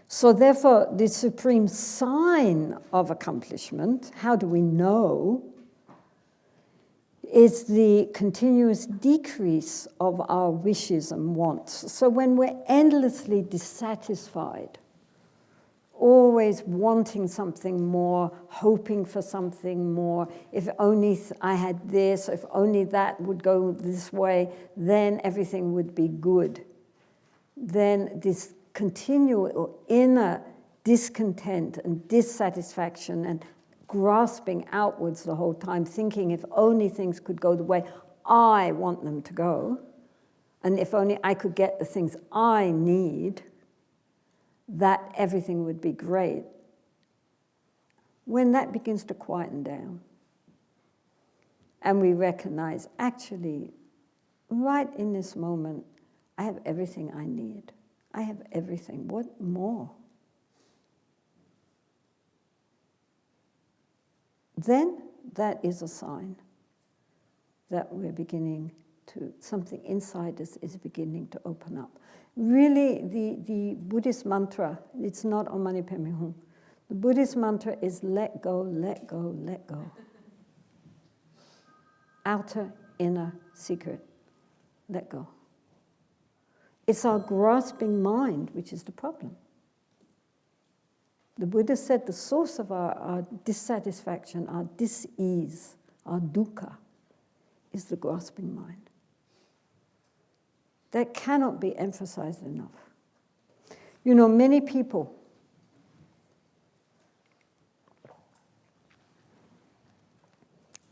So therefore, the supreme sign of accomplishment, how do we know, is the continuous decrease of our wishes and wants. So when we're endlessly dissatisfied, always wanting something more, hoping for something more, if only I had this, if only that would go this way, then everything would be good. Then this continual inner discontent and dissatisfaction and grasping outwards the whole time, thinking if only things could go the way I want them to go, and if only I could get the things I need, that everything would be great. When that begins to quieten down, and we recognize, actually, right in this moment, I have everything I need. I have everything. What more? Then that is a sign that we're beginning to, something inside us is beginning to open up. Really, the Buddhist mantra, it's not Om Mani Padme Hum. The Buddhist mantra is let go, let go, let go. Outer, inner, secret, let go. It's our grasping mind which is the problem. The Buddha said the source of our dissatisfaction, our dis-ease, our dukkha, is the grasping mind. That cannot be emphasized enough. You know, many people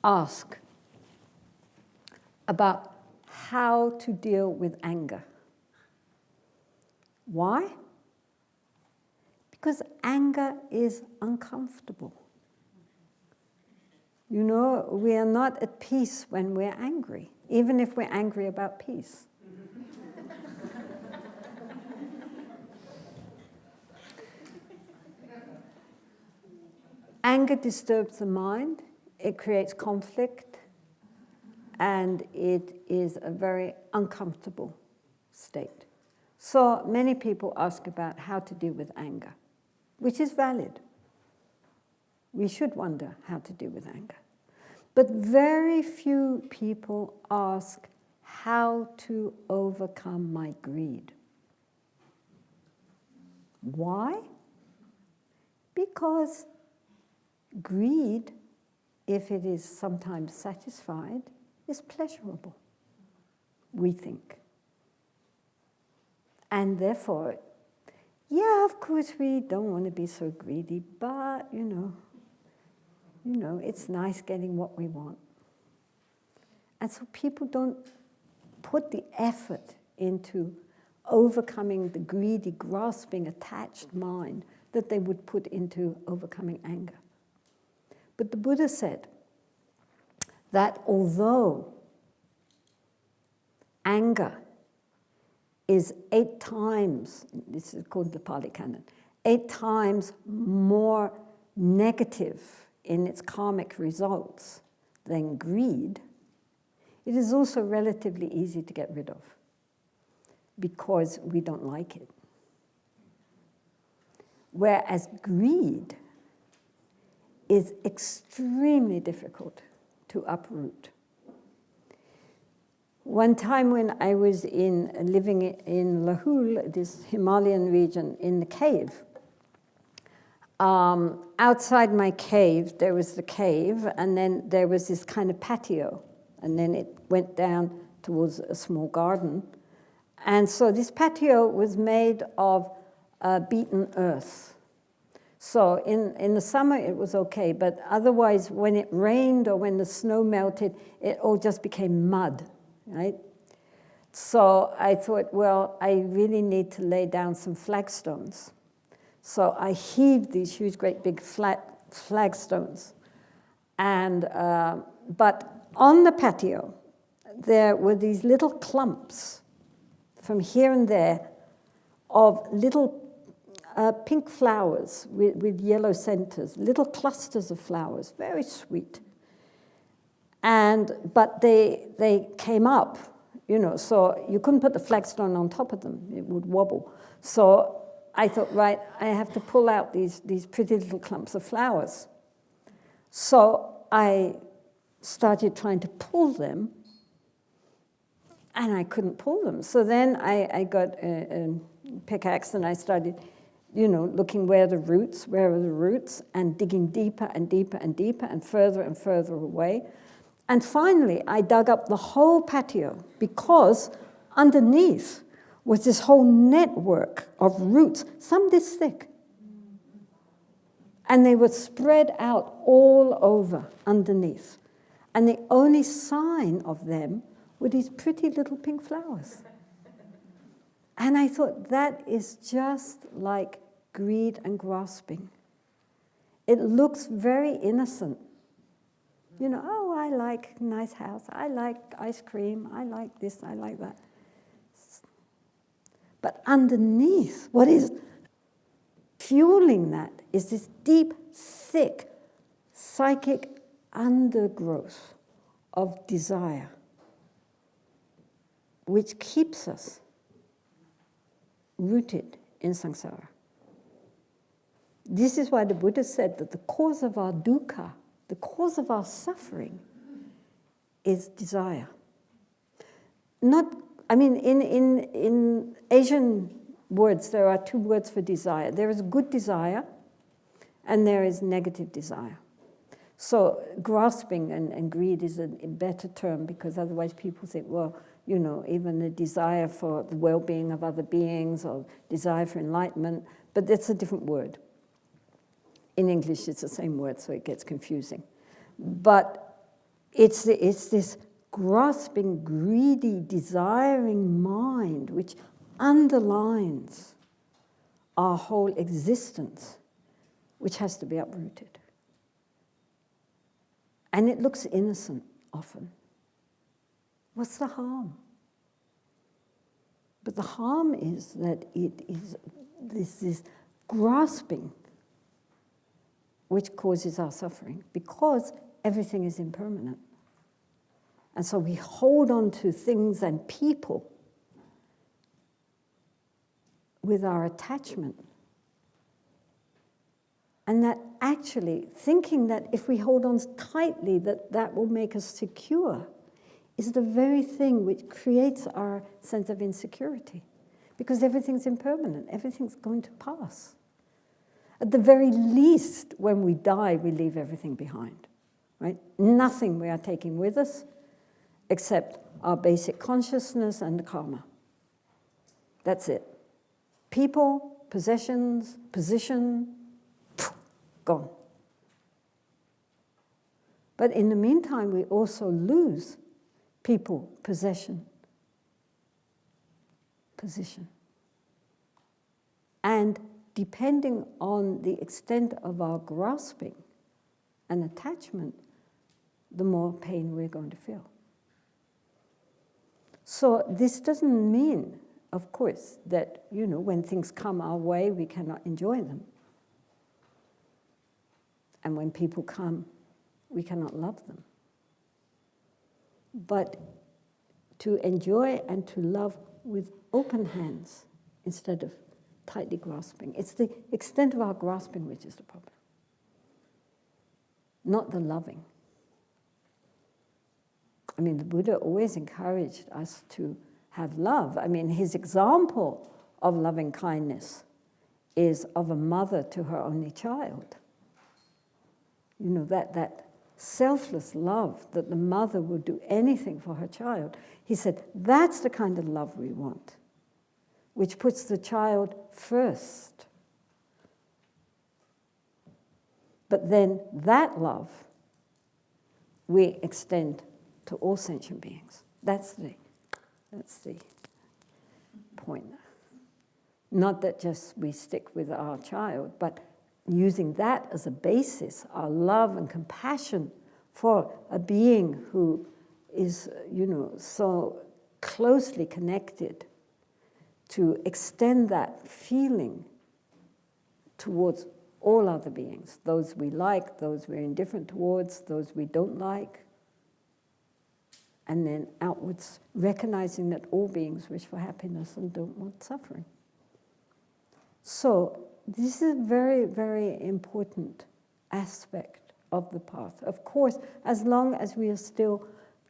ask about how to deal with anger. Why? Because anger is uncomfortable. You know, we are not at peace when we're angry, even if we're angry about peace. Anger disturbs the mind, it creates conflict, and it is a very uncomfortable state. So many people ask about how to deal with anger, which is valid. We should wonder how to deal with anger. But very few people ask how to overcome my greed. Why? Because greed, if it is sometimes satisfied, is pleasurable, we think. And therefore, yeah, of course we don't want to be so greedy, but you know, it's nice getting what we want. And so people don't put the effort into overcoming the greedy, grasping, attached mind that they would put into overcoming anger. But the Buddha said that although anger is 8 times, this is called the Pali Canon, 8 times more negative in its karmic results than greed, it is also relatively easy to get rid of because we don't like it. Whereas greed is extremely difficult to uproot. One time when I was living in 𝘥𝘓, this Himalayan region, in the cave, outside my cave, there was the cave, and then there was this kind of patio, and then it went down towards a small garden. And so this patio was made of beaten earth. So in the summer it was okay, but otherwise when it rained or when the snow melted, it all just became mud, right? So I thought, well, I really need to lay down some flagstones. So I heaved these huge, great big flat flagstones. And, but on the patio, there were these little clumps from here and there of little pink flowers with yellow centers, little clusters of flowers, very sweet. But they came up, you know, so you couldn't put the flagstone on top of them, it would wobble. So I thought, right, I have to pull out these pretty little clumps of flowers. So I started trying to pull them, and I couldn't pull them. So then I got a pickaxe, and I started, looking where are the roots, and digging deeper and deeper and deeper and further away. And finally, I dug up the whole patio, because underneath was this whole network of roots, some this thick. And they were spread out all over underneath. And the only sign of them were these pretty little pink flowers. And I thought, that is just like greed and grasping. It looks very innocent. Oh, I like a nice house, I like ice cream, I like this, I like that. But underneath, what is fueling that is this deep, thick, psychic undergrowth of desire, which keeps us rooted in samsara. This is why the Buddha said that the cause of our dukkha, the cause of our suffering, is desire. In Asian words, there are two words for desire. There is good desire, and there is negative desire. So grasping and greed is a better term, because otherwise people think, well, even the desire for the well-being of other beings, or desire for enlightenment, but that's a different word. In English, it's the same word, so it gets confusing. But it's this grasping, greedy, desiring mind which underlines our whole existence, which has to be uprooted. And it looks innocent often. What's the harm? But the harm is that it is this grasping which causes our suffering, because everything is impermanent. And so we hold on to things and people with our attachment. And that actually, thinking that if we hold on tightly, that will make us secure, is the very thing which creates our sense of insecurity. Because everything's impermanent, everything's going to pass. At the very least, when we die, we leave everything behind, right? Nothing we are taking with us except our basic consciousness and the karma. That's it. People, possessions, position, gone. But in the meantime, we also lose people, possession, position. And depending on the extent of our grasping and attachment, the more pain we're going to feel. So this doesn't mean, of course, that, when things come our way, we cannot enjoy them. And when people come, we cannot love them. But to enjoy and to love with open hands instead of tightly grasping. It's the extent of our grasping which is the problem, not the loving. The Buddha always encouraged us to have love. His example of loving kindness is of a mother to her only child. That selfless love, that the mother would do anything for her child. He said, that's the kind of love we want, which puts the child first. But then that love we extend to all sentient beings. That's the point. Not that just we stick with our child, but using that as a basis, our love and compassion for a being who is, so closely connected, to extend that feeling towards all other beings, those we like, those we're indifferent towards, those we don't like, and then outwards recognizing that all beings wish for happiness and don't want suffering. So this is a very, very important aspect of the path. Of course, as long as we are still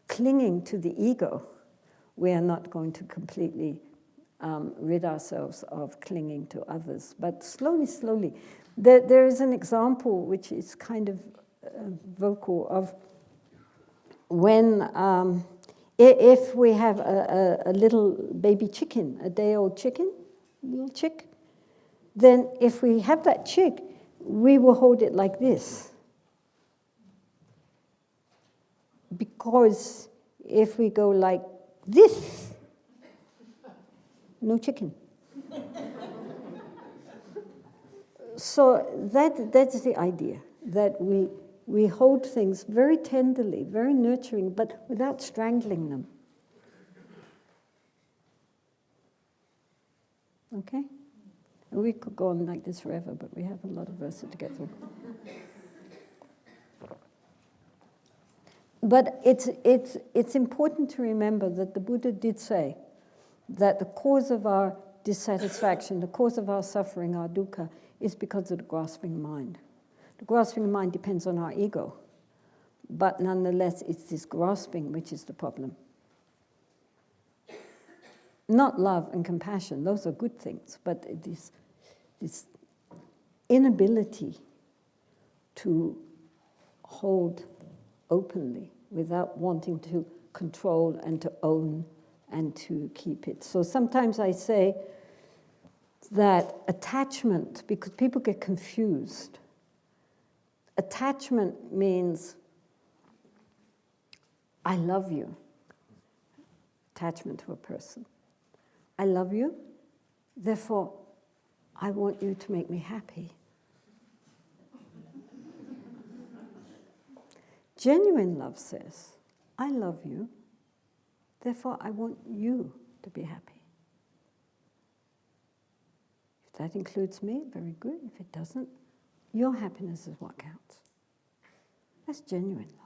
clinging to the ego, we are not going to completely rid ourselves of clinging to others. But slowly, slowly. There is an example which is kind of vocal of when, if we have a little baby chicken, a day-old chicken, little chick, then if we have that chick, we will hold it like this. Because if we go like this, no chicken. So that's the idea, that we hold things very tenderly, very nurturing, but without strangling them. Okay? And we could go on like this forever, but we have a lot of verses to get through. But it's important to remember that the Buddha did say that the cause of our dissatisfaction, the cause of our suffering, our dukkha, is because of the grasping mind. The grasping mind depends on our ego, but nonetheless it's this grasping which is the problem. Not love and compassion, those are good things, but this inability to hold openly without wanting to control and to own and to keep it. So sometimes I say that attachment, because people get confused, attachment means I love you. Attachment to a person. I love you, therefore I want you to make me happy. Genuine love says, I love you, therefore I want you to be happy. If that includes me, very good. If it doesn't, your happiness is what counts. That's genuine love.